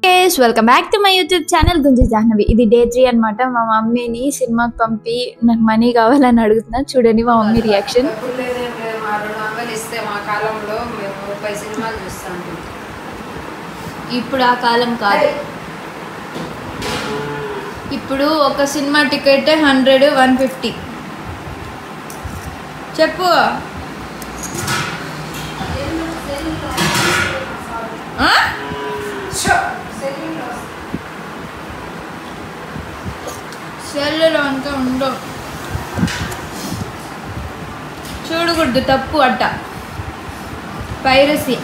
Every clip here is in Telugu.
Yes, welcome back to my YouTube channel Gunji Jahnavi. ఇది డే 3 అన్నమాట. మా మమ్మీని సినిమాకి పంపి నాకు మనీ కావాలని అడుగుతున్నా. చూడండి మా మమ్మీ రియాక్షన్. ఇప్పుడు ఆ కాలం కాదు. ఇప్పుడు ఒక సినిమా టికెట్ 100 150. చెప్పు. సెల్లులో అంతా ఉండవు, చూడకూడదు, తప్పు అట్ట, పైరసీ.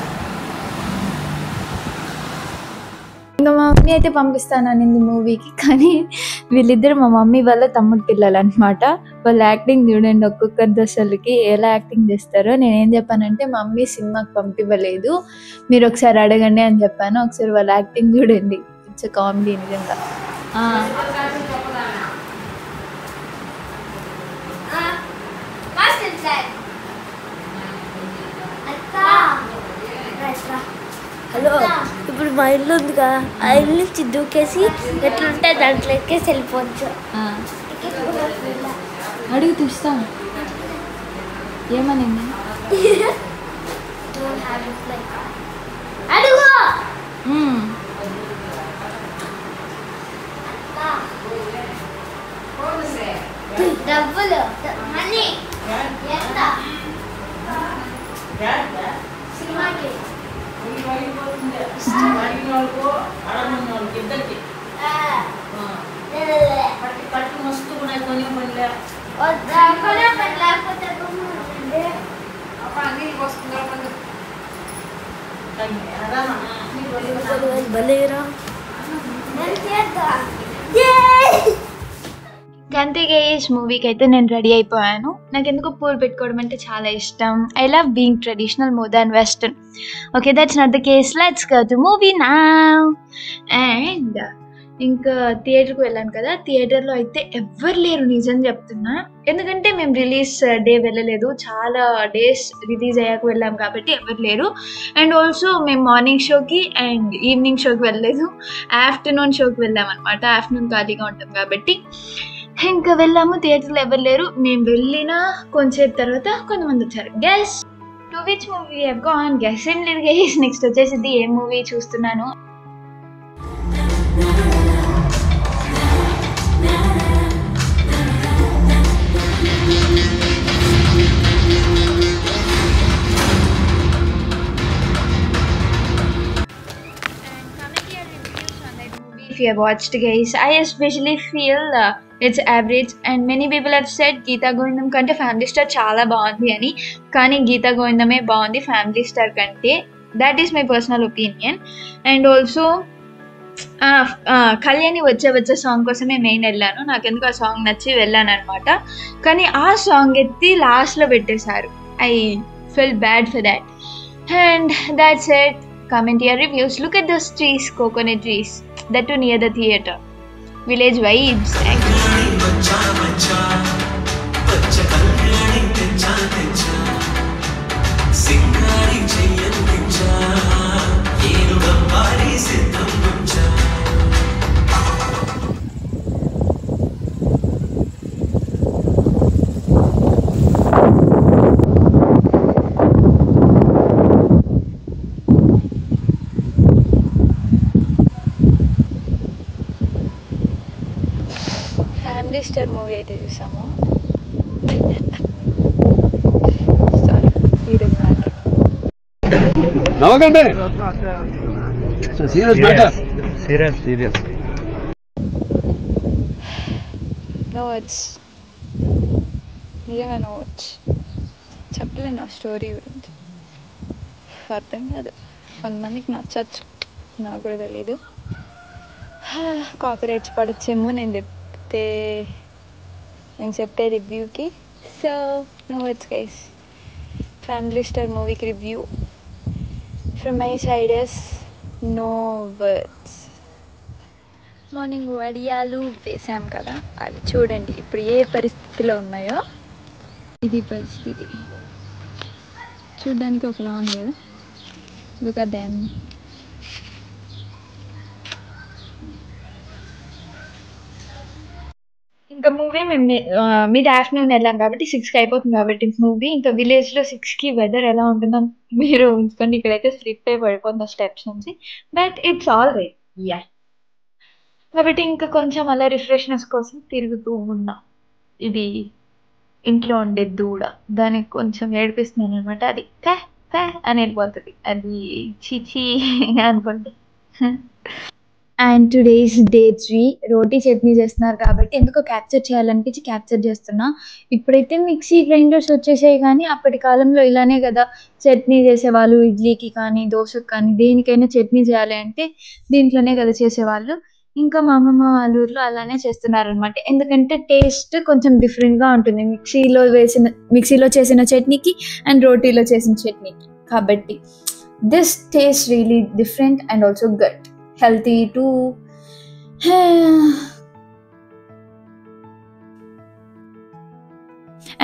ఇంకా మా మమ్మీ అయితే పంపిస్తాననింది మూవీకి, కానీ వీళ్ళిద్దరు మా మమ్మీ వాళ్ళ తమ్ముడు పిల్లలు అనమాట. వాళ్ళు యాక్టింగ్ చూడండి, ఒక్కొక్కరి దశలకి ఎలా యాక్టింగ్ చేస్తారో. నేనేం చెప్పానంటే మా మమ్మీ సినిమాకి పంపివ్వలేదు, మీరు ఒకసారి అడగండి అని చెప్పాను. ఒకసారి వాళ్ళ యాక్టింగ్ చూడండి, ఇట్స్ కామెడీ నిజంగా. హలో, ఇప్పుడు మా ఇల్లు ఉంది కదా, ఆ ఇల్లు నుంచి దూకేసి ఎట్లుంటే దాంట్లో ఎక్కేసి వెళ్ళిపోవచ్చు. అడుగు తీస్తా. ఏమనింది? అడుగు. డబ్బులు మనీ ఎంత సినిమాకి గంతే గైస్, మూవీకి అయితే నేను రెడీ అయిపోయాను. నాకు ఎందుకు పూలు పెట్టుకోవడం అంటే చాలా ఇష్టం. I love being traditional more than western. Okay, that's not the case. Let's go to movie now. And ఇంకా థియేటర్కి వెళ్ళాను కదా, థియేటర్లో అయితే ఎవ్వరు లేరు, నిజం చెప్తున్నా. ఎందుకంటే మేము రిలీజ్ డే వెళ్ళలేదు, చాలా డేస్ రిలీజ్ అయ్యాక వెళ్ళాం కాబట్టి ఎవరు లేరు. అండ్ ఆల్సో మేము మార్నింగ్ షోకి అండ్ ఈవినింగ్ షోకి వెళ్ళలేదు, ఆఫ్టర్నూన్ షోకి వెళ్ళాం అనమాట. ఆఫ్టర్నూన్ ఖాళీగా ఉంటాం కాబట్టి ఇంకా వెళ్ళాము. థియేటర్లో ఎవరు లేరు. మేము వెళ్ళిన కొంచెంసేపు తర్వాత కొంతమంది వచ్చారు. Guess to which movie have gone? Guess ఏం లేదు గైస్. నెక్స్ట్ వచ్చేసింది ఏ మూవీ చూస్తున్నాను. If you have watched guys, I especially feel it's average and many people have said Geeta Govindam kante Family Star చాలా బాగుంది అని. కానీ గీతా గోవిందమే బాగుంది ఫ్యామిలీ స్టార్ కంటే. That is my personal opinion. And also Kalyani వచ్చే సాంగ్ కోసమే మెయిన్ వెళ్ళాను. నాకెందుకు ఆ సాంగ్ నచ్చి వెళ్ళాను అనమాట. కానీ ఆ సాంగ్ ఎత్తి లాస్ట్లో పెట్టేశారు. I fell bad for that. And that's it. Comment your reviews. Look at those trees, coconut trees, that too near the theater. Village vibes. Family star movie అయితే చూసాము. చెప్పలేను స్టోరీ గురించి, అర్థం కాదు. కొంతమందికి నచ్చచ్చు, నాకు కూడా తెలీదు. కాపీరైట్స్ పడచ్చేమో నేను చెప్పే రివ్యూకి. So no words guys, Family Star మూవీకి review from my side is no words. Morning వడియాలు వేసాం కదా, అవి చూడండి ఇప్పుడు ఏ పరిస్థితిలో ఉన్నాయో. ఇది పరిస్థితి. చూడ్డానికి ఒకలా ఉంది కదా. Look at them. ఇంకా మూవీ మేము మిడ్ ఆఫ్టర్నూన్ వెళ్ళాం కాబట్టి 6కి అయిపోతుంది కాబట్టి మూవీ ఇంకా విలేజ్లో 6కి వెదర్ ఎలా ఉంటుందో మీరు ఉంచుకోండి. ఇక్కడైతే స్లిప్ అయి పడిపోతుంది స్టెప్స్ నుంచి. But it's all right. Yeah కాబట్టి ఇంకా కొంచెం అలా రిఫ్రెష్నెస్ కోసం తిరుగుతూ ఉన్నా. ఇది ఇంట్లో ఉండే దూడ దానికి కొంచెం ఏడిపిస్తున్నాను అనమాట. అది కా కా అని వెళ్ళిపోతుంది. అది చీచీ అనుకుంటే. అండ్ టుడేస్ డే 3 రోటీ చట్నీ చేస్తున్నారు కాబట్టి ఎందుకో క్యాప్చర్ చేయాలనిపించి క్యాప్చర్ చేస్తున్నా. ఇప్పుడైతే మిక్సీ గ్రైండర్స్ వచ్చేసాయి కానీ అప్పటి కాలంలో ఇలానే కదా చట్నీ చేసేవాళ్ళు. ఇడ్లీకి కానీ దోశకి కానీ దేనికైనా చట్నీ చేయాలి అంటే దీంట్లోనే కదా చేసేవాళ్ళు. ఇంకా మా అమ్మమ్మ వాళ్ళ ఊర్లో అలానే చేస్తున్నారనమాట. ఎందుకంటే టేస్ట్ కొంచెం డిఫరెంట్గా ఉంటుంది మిక్సీలో చేసిన చట్నీకి అండ్ రోటీలో చేసిన చట్నీకి. కాబట్టి this taste really different and also good, healthy two.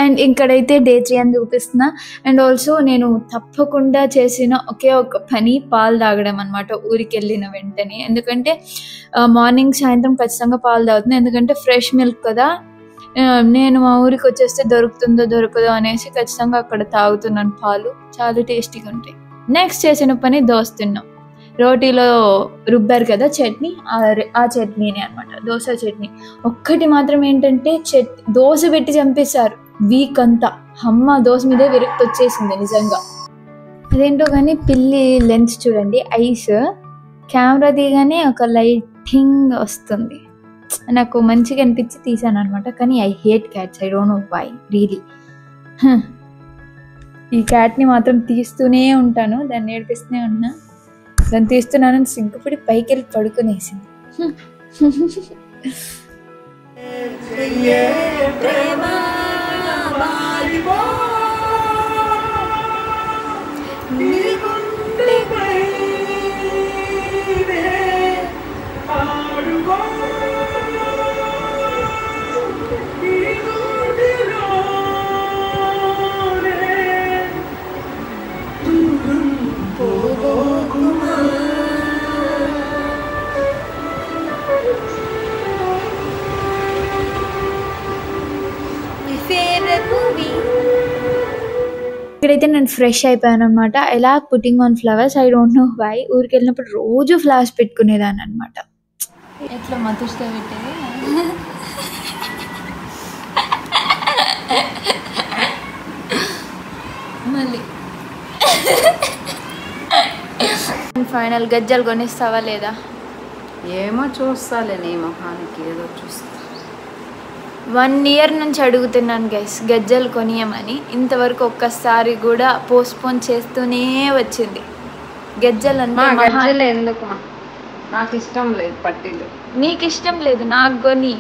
And ఇక్కడైతే డే 3 అని చూపిస్తున్నా. అండ్ ఆల్సో నేను తప్పకుండా చేసిన ఒకే ఒక పని పాలు తాగడం అనమాట ఊరికి వెళ్ళిన వెంటనే. ఎందుకంటే మార్నింగ్ సాయంత్రం ఖచ్చితంగా పాలు తాగుతున్నాను. ఎందుకంటే ఫ్రెష్ మిల్క్ కదా. నేను మా ఊరికి వచ్చేస్తే దొరుకుతుందో దొరకదో అనేసి ఖచ్చితంగా అక్కడ తాగుతున్నాను పాలు. చాలా టేస్టీగా ఉంటాయి. నెక్స్ట్ చేసిన పని దోశ తిన్నాం. రోటీలో రుబ్బారు కదా చట్నీ, ఆ చట్నీనే అనమాట దోశ చట్నీ. ఒక్కటి మాత్రం ఏంటంటే దోశ పెట్టి చంపేశారు వీక్ అంతా. అమ్మ దోశ మీదే విరక్తి వచ్చేసింది నిజంగా. అదేంటో కానీ పిల్లి లెన్స్ చూడండి, ఐస్ కెమెరా తీయగానే ఒక లైటింగ్ వస్తుంది. నాకు మంచిగా అనిపించి తీసాను అనమాట. కానీ I hate cats, I don't know why really. ఈ క్యాట్ని మాత్రం తీస్తూనే ఉంటాను, దాన్ని ఏడిపిస్తూనే ఉన్నా. దాన్ని తీస్తున్నానని సిగ్గుపడి పైకి వెళ్ళి పడుకునేసింది. ఇక్కడైతే నేను ఫ్రెష్ అయిపోయాను అనమాట. I like putting on flowers, I don't know why. ఊరికి వెళ్ళినప్పుడు రోజు ఫ్లవర్స్ పెట్టుకునేదాన్ని అనమాట. ఎట్లా మతుస్తా పెట్టేది మళ్ళీ. ఫైనల్ గజ్జలు కొనిస్తావా లేదా? ఏమో చూస్తాలే, నీ మొహానికి ఏదో చూస్తా. 1 year నుంచి అడుగుతున్నాను గైస్ గజ్జలు కొనియమని. ఇంతవరకు ఒక్కసారి కూడా పోస్ట్పోన్ చేస్తూనే వచ్చింది. గజ్జలు అంటే ఎందుకు నాకు ఇష్టం లేదు పట్టీలు. నీకు ఇష్టం లేదు, నాకు కొని.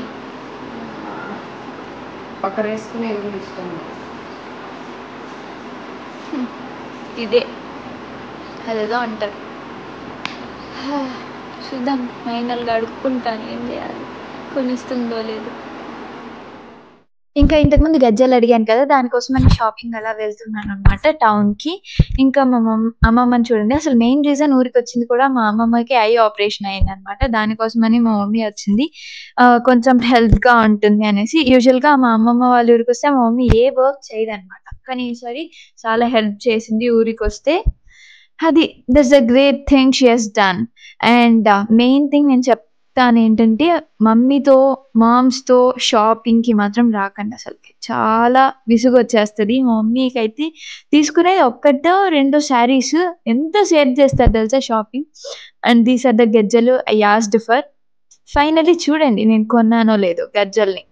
ఒకరు వేసుకునే ఇష్టం లేదు. ఇదే అదేదో అంటారు. చూద్దాం, ఫైనల్గా అడుక్కుంటాను ఏం చేయాలి, కొనిస్తుందో లేదు. ఇంకా ఇంతకుముందు గజ్జలు అడిగాను కదా, దానికోసమని షాపింగ్ అలా వెళ్తున్నాను అనమాట టౌన్కి. ఇంకా మా అమ్మమ్మని చూడండి. అసలు మెయిన్ రీజన్ ఊరికి వచ్చింది కూడా మా అమ్మమ్మకి ఐ ఆపరేషన్ అయింది అనమాట. దానికోసమని మా మమ్మీ వచ్చింది. కొంచెం హెల్త్గా ఉంటుంది అనేసి. యూజువల్గా మా అమ్మమ్మ వాళ్ళ ఊరికి వస్తే మా మమ్మీ ఏ వర్క్ చేయదు అనమాట. కానీ ఈసారి చాలా హెల్ప్ చేసింది ఊరికి వస్తే. అది that's the great thing she has done. And main thing నేను చెప్తాను ఏంటంటే, మమ్మీతో మామ్స్తో షాపింగ్కి మాత్రం రాకండి. అసలుకి చాలా విసుగు వచ్చేస్తుంది. మా మమ్మీకి అయితే తీసుకునేది ఒక్కటో 2 శారీస్ ఎంత సేవ్ చేస్తారు తెలుసా shopping. And these are the గజ్జలు ఐ ఆస్క్డ్ ఫర్. ఫైనలీ చూడండి నేను కొన్నానో లేదో గజ్జల్ని.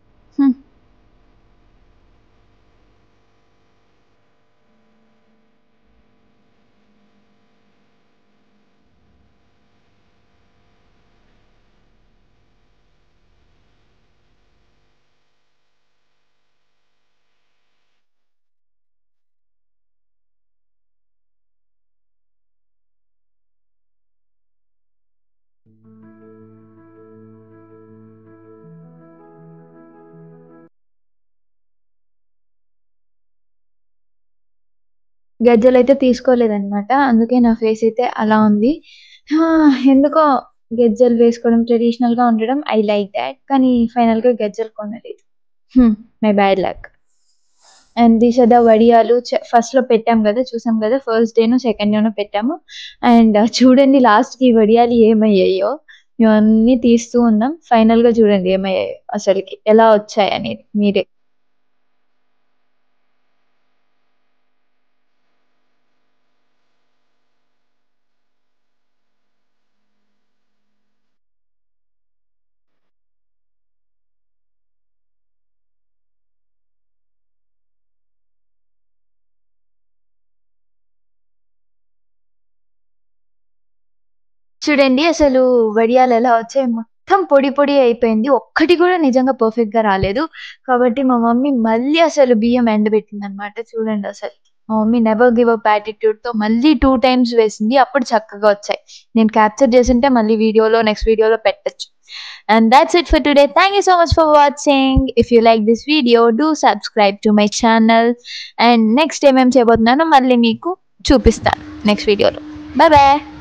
గజ్జలు అయితే తీసుకోలేదన్నమాట. అందుకే నా ఫేస్ అయితే అలా ఉంది. ఎందుకో గజ్జలు వేసుకోవడం ట్రెడిషనల్గా ఉండడం ఐ లైక్ దాట్. కానీ ఫైనల్గా గజ్జలు కొనలేదు. My bad luck. And these are the వడియాలు. ఫస్ట్లో పెట్టాం కదా, చూసాం కదా, ఫస్ట్ డేను సెకండ్ డేను పెట్టాము. అండ్ చూడండి లాస్ట్కి ఈ వడియాలు ఏమయ్యాయో. ఇవన్నీ తీస్తూ ఉన్నాం. ఫైనల్గా చూడండి ఏమయ్యాయో, అసలుకి ఎలా వచ్చాయి అనేది మీరే. చూడండి అసలు వడియాలు ఎలా వచ్చాయి, మొత్తం పొడి పొడి అయిపోయింది. ఒక్కటి కూడా నిజంగా పర్ఫెక్ట్ గా రాలేదు. కాబట్టి మా మమ్మీ మళ్ళీ అసలు బియ్యం ఎండబెట్టింది అనమాట. చూడండి అసలు మా mummy never give up attitude తో మళ్ళీ 2 times వేసింది. అప్పుడు చక్కగా వచ్చాయి. నేను క్యాప్చర్ చేసింటే మళ్ళీ నెక్స్ట్ వీడియోలో పెట్టచ్చు. And that's it for today. Thank you so much for watching. If you like this video, do subscribe to my channel. And next time ఏం చేయబోతున్నానో మళ్ళీ మీకు చూపిస్తాను నెక్స్ట్ వీడియోలో. Bye bye.